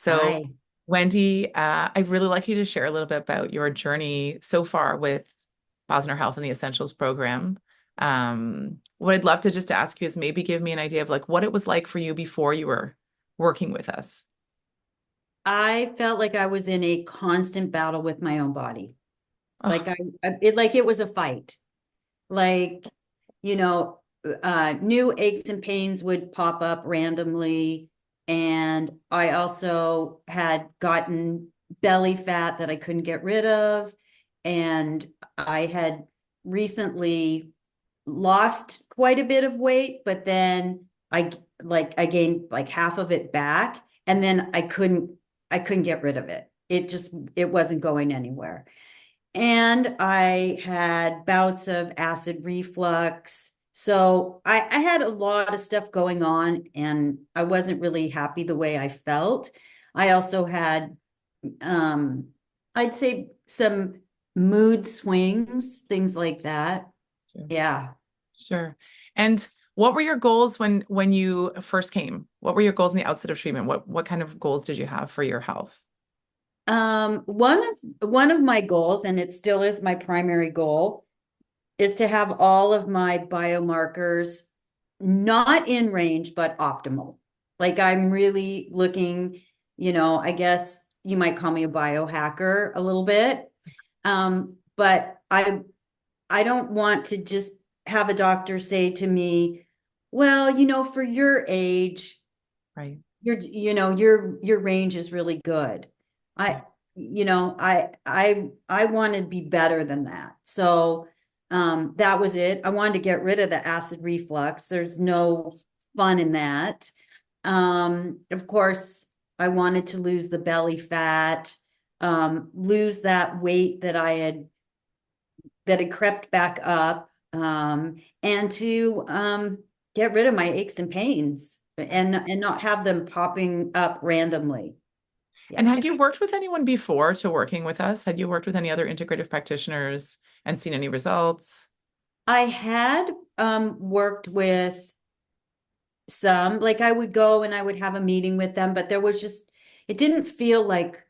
So, Hi. Wendy, I'd really like you to share a little bit about your journey so far with Bosner Health and the Essentials program. What I'd love to just ask you is maybe give me an idea of like what it was like for you before you were working with us. I felt like I was in a constant battle with my own body. Oh, Like it was a fight. Like, you know, new aches and pains would pop up randomly. And I also had gotten belly fat that I couldn't get rid of. And I had recently lost quite a bit of weight, but then I gained like half of it back, and then I couldn't get rid of it. It wasn't going anywhere. And I had bouts of acid reflux. So I had a lot of stuff going on, and I wasn't really happy the way I felt. I also had um I'd say some mood swings, things like that. sure. Yeah. Sure. And what were your goals when you first came? What were your goals in the outset of treatment? What kind of goals did you have for your health? One of my goals, and it still is my primary goal, is to have all of my biomarkers not in range, but optimal. Like I'm really looking, I guess you might call me a biohacker a little bit. But I don't want to just have a doctor say to me, well, for your age, Right. your range is really good. I Yeah. I want to be better than that. So that was it. I wanted to get rid of the acid reflux. There's no fun in that. Of course, I wanted to lose the belly fat, lose that weight that had crept back up, and to get rid of my aches and pains and not have them popping up randomly. And Yeah. had you worked with anyone before to working with us? Had you worked with any other integrative practitioners and seen any results? I had worked with some, like I would go and I would have a meeting with them, but it didn't feel like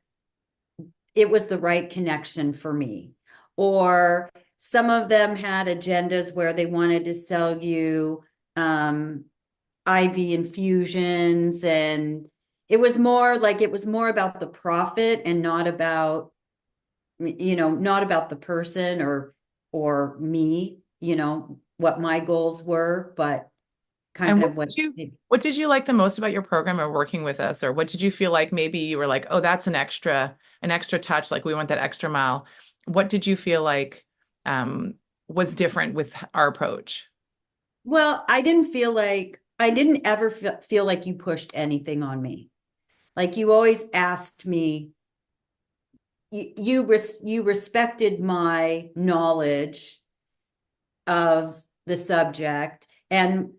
it was the right connection for me. Or some of them had agendas where they wanted to sell you um, IV infusions, and it was more about the profit and not about the person or me, what my goals were, but kind And of what. what did you like the most about your program or working with us? Or what did you feel like maybe you were like, oh, that's an extra touch, like we want that extra mile. What did you feel like um, was different with our approach? Well, I didn't ever feel like you pushed anything on me. Like you always asked me, you respected my knowledge of the subject, and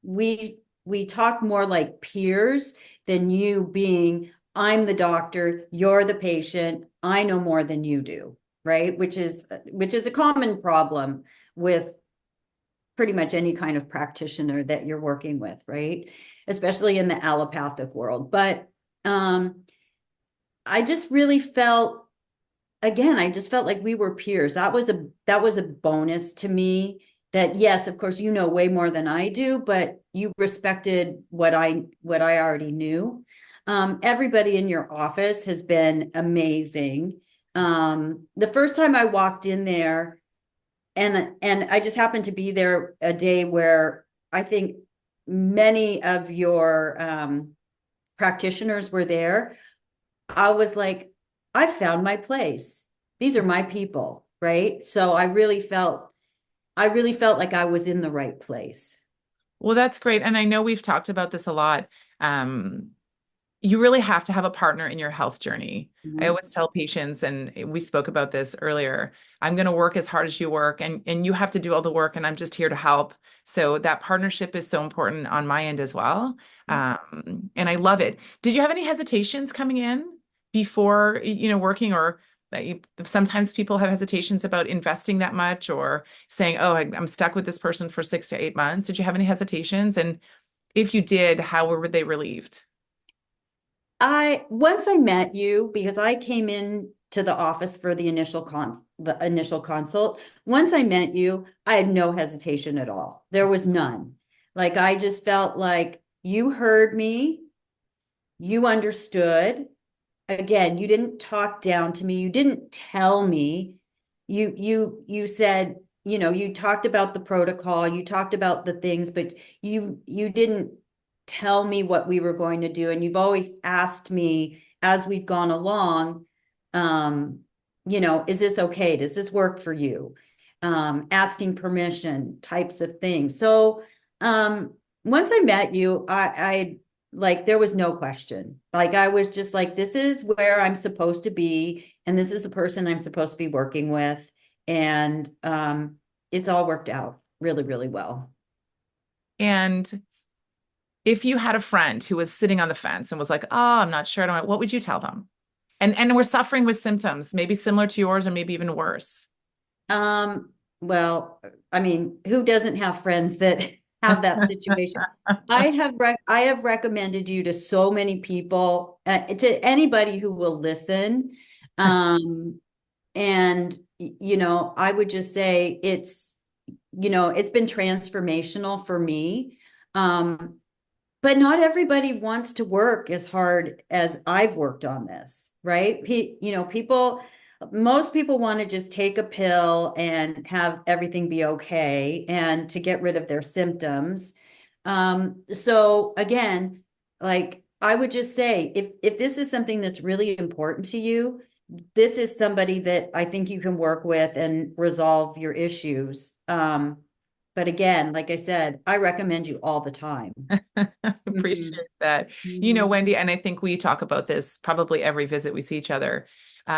we talk more like peers than you being, I'm the doctor, you're the patient, I know more than you do, right? Which is a common problem with pretty much any kind of practitioner that you're working with, right? Especially in the allopathic world. But um I just really felt, again, I just felt like we were peers. That was a bonus to me. That, yes, of course, you know way more than I do, but you respected what I already knew. Everybody in your office has been amazing. The first time I walked in there, and I just happened to be there a day where I think many of your practitioners were there. I was like, I found my place. These are my people, right? So I really felt like I was in the right place. Well, that's great. And I know we've talked about this a lot. Um, you really have to have a partner in your health journey. I Mhm. always tell patients, and we spoke about this earlier, I'm going to work as hard as you work, and you have to do all the work, and I'm just here to help. So that partnership is so important on my end as well. And I love it. Did you have any hesitations coming in before, working or sometimes people have hesitations about investing that much or saying, oh, I'm stuck with this person for 6 to 8 months. Did you have any hesitations? And if you did, how were they relieved? I once I met you because I came in to the office for the initial consult. Once I met you, I had no hesitation at all. There was none. Like I just felt like you heard me, you understood. Again, you didn't talk down to me. You didn't tell me. You said, you talked about the protocol, you talked about the things, but you didn't tell me what we were going to do. And you've always asked me as we've gone along, um, is this okay? Does this work for you? Asking permission, types of things. So once I met you, I like there was no question. Like I was just like, this is where I'm supposed to be, and this is the person I'm supposed to be working with. And it's all worked out really, really well. And if you had a friend who was sitting on the fence and was like, "Oh, I'm not sure," what would you tell them? And we're suffering with symptoms, maybe similar to yours or maybe even worse. Well, I mean, who doesn't have friends that have that situation? I have recommended you to so many people, to anybody who will listen. Um, and I would just say it's been transformational for me. But not everybody wants to work as hard as I've worked on this, right? Most people want to just take a pill and have everything be okay and to get rid of their symptoms. So again, like I would just say, if this is something that's really important to you, this is somebody that I think you can work with and resolve your issues. But again, like I said, I recommend you all the time. Mhm. Appreciate that. Mhm. Wendy, and I think we talk about this probably every visit we see each other.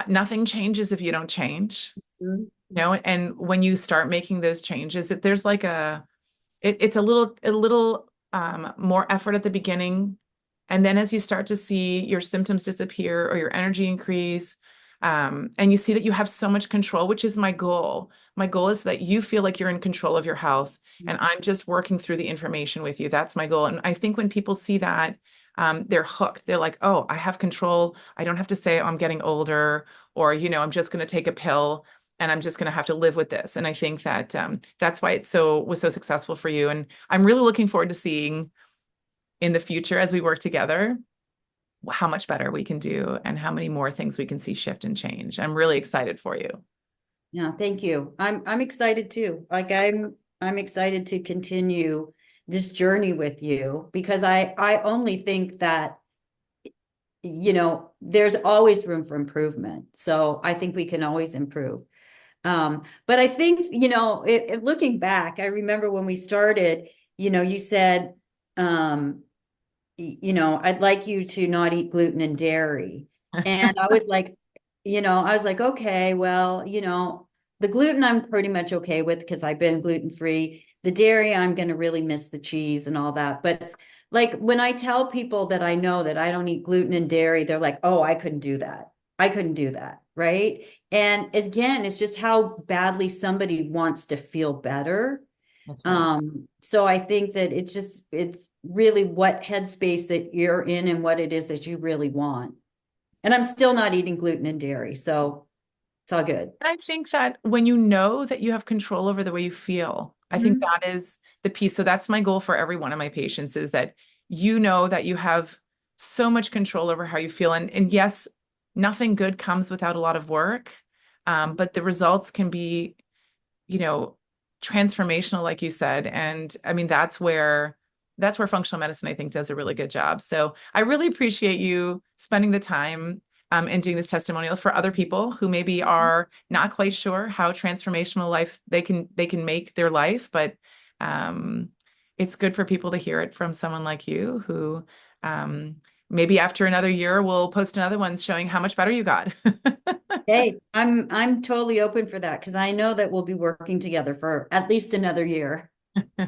Nothing changes if you don't change, and when you start making those changes, there's like it's a little more effort at the beginning. And then as you start to see your symptoms disappear or your energy increase, and you see that you have so much control, which is my goal. My goal is that you feel like you're in control of your health, and I'm just working through the information with you. That's my goal. And I think when people see that, they're hooked. They're like, oh, I have control. I don't have to say, oh, I'm getting older, or, I'm just going to take a pill and I'm just going to have to live with this. And I think that that's why was so successful for you. And I'm really looking forward to seeing in the future as we work together how much better we can do and how many more things we can see shift and change. I'm really excited for you. Yeah, thank you. I'm excited too. Like I'm excited to continue this journey with you because I only think that there's always room for improvement. So I think we can always improve. But I think, looking back, I remember when we started, you said, um, I'd like you to not eat gluten and dairy. And I was like, okay, well, the gluten I'm pretty much okay with because I've been gluten free. The dairy, I'm going to really miss the cheese and all that. But like when I tell people that I know that I don't eat gluten and dairy, they're like, oh, I couldn't do that. I couldn't do that. Right. And again, it's just how badly somebody wants to feel better. That's right. So I think that it's really what headspace that you're in and what it is that you really want. And I'm still not eating gluten and dairy, so it's all good. And I think that when you know that you have control over the way you feel, I think Mhm. that is the piece. So that's my goal for every one of my patients is that you know that you have so much control over how you feel. And yes, nothing good comes without a lot of work. But the results can be, you know, transformational, like you said. And I mean, that's where functional medicine, I think, does a really good job. So I really appreciate you spending the time and doing this testimonial for other people who maybe are not quite sure how transformational life they can make their life, but um, it's good for people to hear it from someone like you who um, maybe after another year we'll post another one showing how much better you got. Hey, I'm totally open for that because I know that we'll be working together for at least another year.